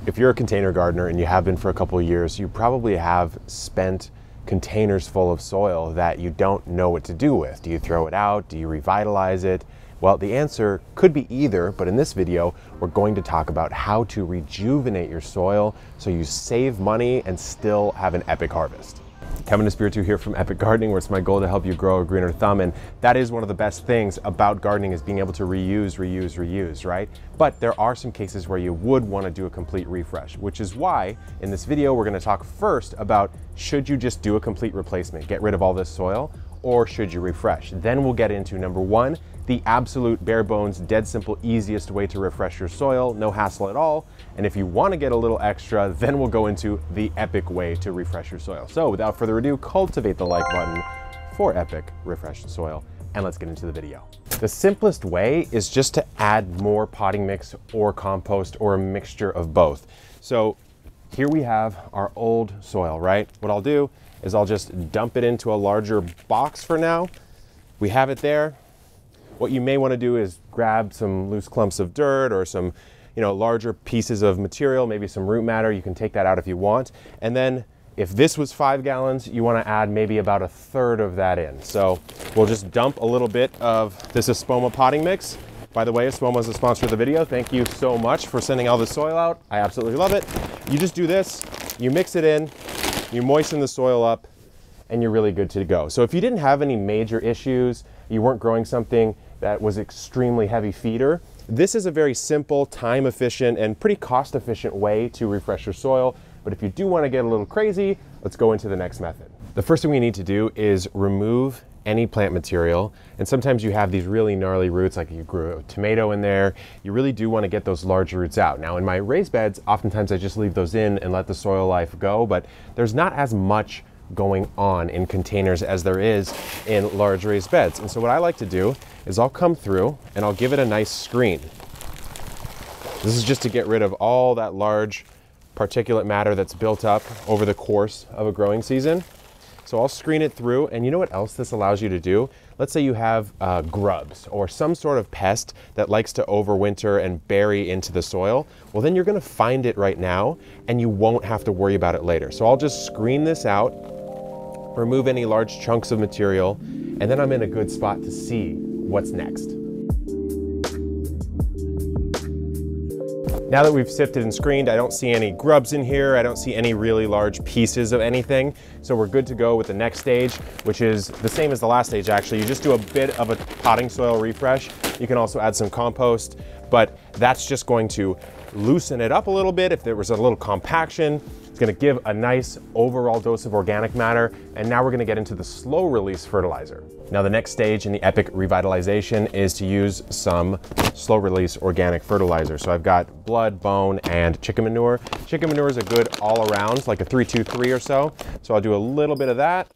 If you're a container gardener and you have been for a couple of years, you probably have spent containers full of soil that you don't know what to do with. Do you throw it out? Do you revitalize it? Well, the answer could be either, but in this video, we're going to talk about how to rejuvenate your soil so you save money and still have an epic harvest. Kevin Espiritu here from Epic Gardening, where it's my goal to help you grow a greener thumb. And that is one of the best things about gardening, is being able to reuse, right? But there are some cases where you would want to do a complete refresh, which is why in this video, we're going to talk first about, should you just do a complete replacement, get rid of all this soil, or should you refresh? Then we'll get into number one, the absolute bare bones, dead simple, easiest way to refresh your soil, no hassle at all. And if you want to get a little extra, then we'll go into the epic way to refresh your soil. So without further ado, cultivate the like button for epic refreshed soil, and let's get into the video. The simplest way is just to add more potting mix or compost or a mixture of both. So here we have our old soil, right? What I'll do is I'll just dump it into a larger box for now. We have it there. What you may want to do is grab some loose clumps of dirt or some, larger pieces of material, maybe some root matter. You can take that out if you want. And then if this was 5 gallons, you want to add maybe about 1/3 of that in. So we'll just dump a little bit of this Espoma potting mix. By the way, Espoma is the sponsor of the video. Thank you so much for sending all this soil out. I absolutely love it. You just do this, you mix it in, you moisten the soil up, and you're really good to go. So if you didn't have any major issues, you weren't growing something that was extremely heavy feeder, this is a very simple, time efficient, and pretty cost efficient way to refresh your soil. But if you do want to get a little crazy, let's go into the next method. The first thing we need to do is remove any plant material. And sometimes you have these really gnarly roots, like you grew a tomato in there. You really do want to get those large roots out. Now in my raised beds, oftentimes I just leave those in and let the soil life go, but there's not as much going on in containers as there is in large raised beds. And so what I like to do is I'll come through and I'll give it a nice screen. This is just to get rid of all that large particulate matter that's built up over the course of a growing season. So I'll screen it through, and you know what else this allows you to do? Let's say you have grubs or some sort of pest that likes to overwinter and bury into the soil. Well, then you're gonna find it right now and you won't have to worry about it later. So I'll just screen this out, remove any large chunks of material, and then I'm in a good spot to see what's next. Now that we've sifted and screened, I don't see any grubs in here. I don't see any really large pieces of anything. So we're good to go with the next stage, which is the same as the last stage actually. You just do a bit of a potting soil refresh. You can also add some compost, but that's just going to loosen it up a little bit. If there was a little compaction, it's gonna give a nice overall dose of organic matter. And now we're gonna get into the slow release fertilizer. Now the next stage in the epic revitalization is to use some slow release organic fertilizer. So I've got blood, bone, and chicken manure. Chicken manure is a good all around, like a 3-2-3 or so. So I'll do a little bit of that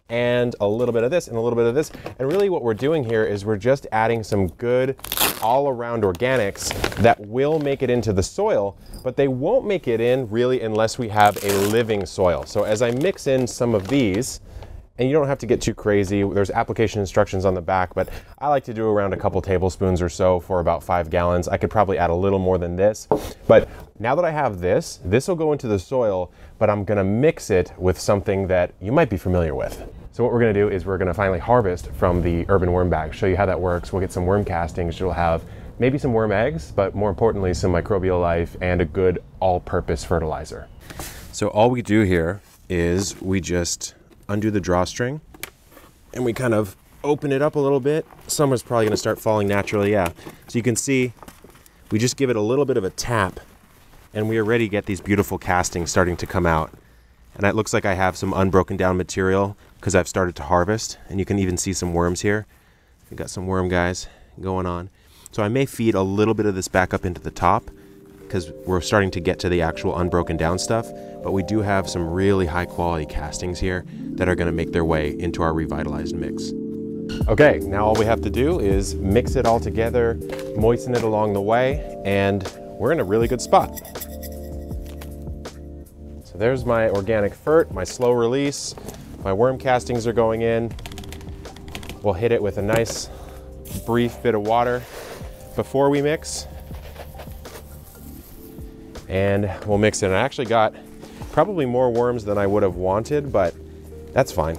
and a little bit of this and a little bit of this. And really what we're doing here is we're just adding some good all around organics that will make it into the soil, but they won't make it in really unless we have a living soil. So as I mix in some of these, and you don't have to get too crazy, there's application instructions on the back, but I like to do around a couple tablespoons or so for about 5 gallons. I could probably add a little more than this, but now that I have this will go into the soil, but I'm gonna mix it with something that you might be familiar with. So what we're gonna do is we're gonna finally harvest from the urban worm bag, show you how that works. We'll get some worm castings. You'll have maybe some worm eggs, but more importantly, some microbial life and a good all-purpose fertilizer. So all we do here is we just undo the drawstring and we kind of open it up a little bit. Summer's probably gonna start falling naturally, yeah. So you can see, we just give it a little bit of a tap and we already get these beautiful castings starting to come out. And it looks like I have some unbroken down material because I've started to harvest, and you can even see some worms here. We got some worm guys going on. So I may feed a little bit of this back up into the top because we're starting to get to the actual unbroken down stuff, but we do have some really high quality castings here that are gonna make their way into our revitalized mix. Okay, now all we have to do is mix it all together, moisten it along the way, and we're in a really good spot. So there's my organic fert, my slow release. My worm castings are going in. We'll hit it with a nice brief bit of water before we mix. and we'll mix it. And I actually got probably more worms than I would have wanted, but that's fine.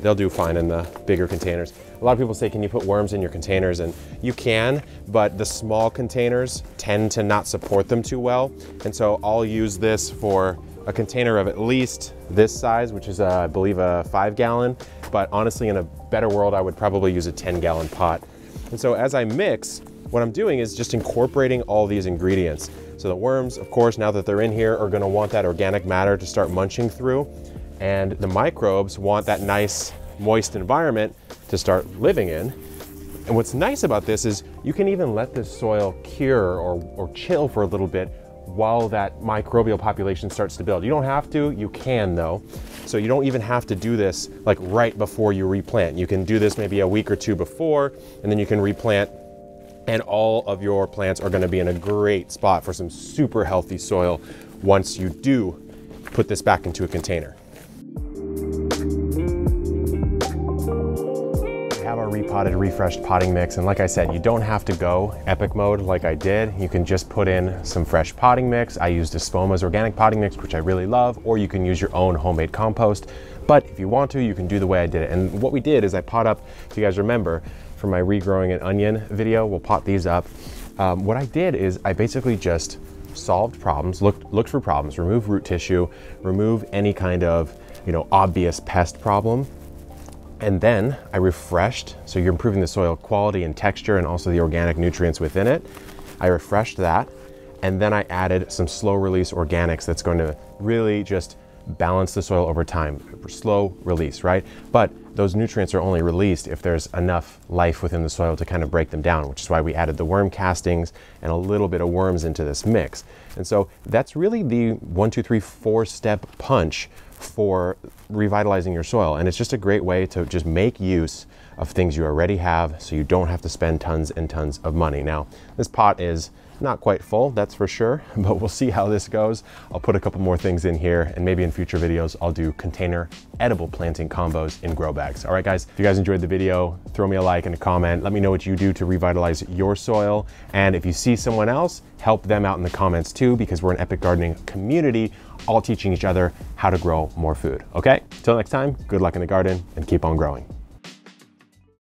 They'll do fine in the bigger containers. A lot of people say, can you put worms in your containers? And you can, but the small containers tend to not support them too well. And so I'll use this for a container of at least this size, which is I believe a 5-gallon. But honestly, in a better world, I would probably use a 10-gallon pot. And so as I mix, what I'm doing is just incorporating all these ingredients. So the worms, of course, now that they're in here, are gonna want that organic matter to start munching through. And the microbes want that nice, moist environment to start living in. And what's nice about this is you can even let this soil cure or chill for a little bit while that microbial population starts to build. You don't have to, you can though. So you don't even have to do this like right before you replant. You can do this maybe a week or two before, and then you can replant, and all of your plants are gonna be in a great spot for some super healthy soil once you do put this back into a container. Have our repotted, refreshed potting mix, and like I said, you don't have to go epic mode like I did. You can just put in some fresh potting mix. I used Espoma's organic potting mix, which I really love, or you can use your own homemade compost. But if you want to, you can do the way I did it. And what we did is I pot up, if you guys remember, from my regrowing an onion video, we'll pot these up. What I did is I basically just solved problems, looked for problems, remove root tissue, remove any kind of, obvious pest problem. And then I refreshed, so you're improving the soil quality and texture and also the organic nutrients within it. I refreshed that, and then I added some slow release organics that's going to really just balance the soil over time. Slow release, right? But those nutrients are only released if there's enough life within the soil to kind of break them down, which is why we added the worm castings and a little bit of worms into this mix. And so that's really the 1, 2, 3, 4-step punch for revitalizing your soil. And it's just a great way to just make use of things you already have so you don't have to spend tons and tons of money. Now, this pot is not quite full, that's for sure, but we'll see how this goes. I'll put a couple more things in here, and maybe in future videos, I'll do container edible planting combos in grow bags. All right, guys, if you guys enjoyed the video, throw me a like and a comment. Let me know what you do to revitalize your soil. And if you see someone else, help them out in the comments too, because we're an epic gardening community, all teaching each other how to grow more food. Okay, till next time, good luck in the garden and keep on growing.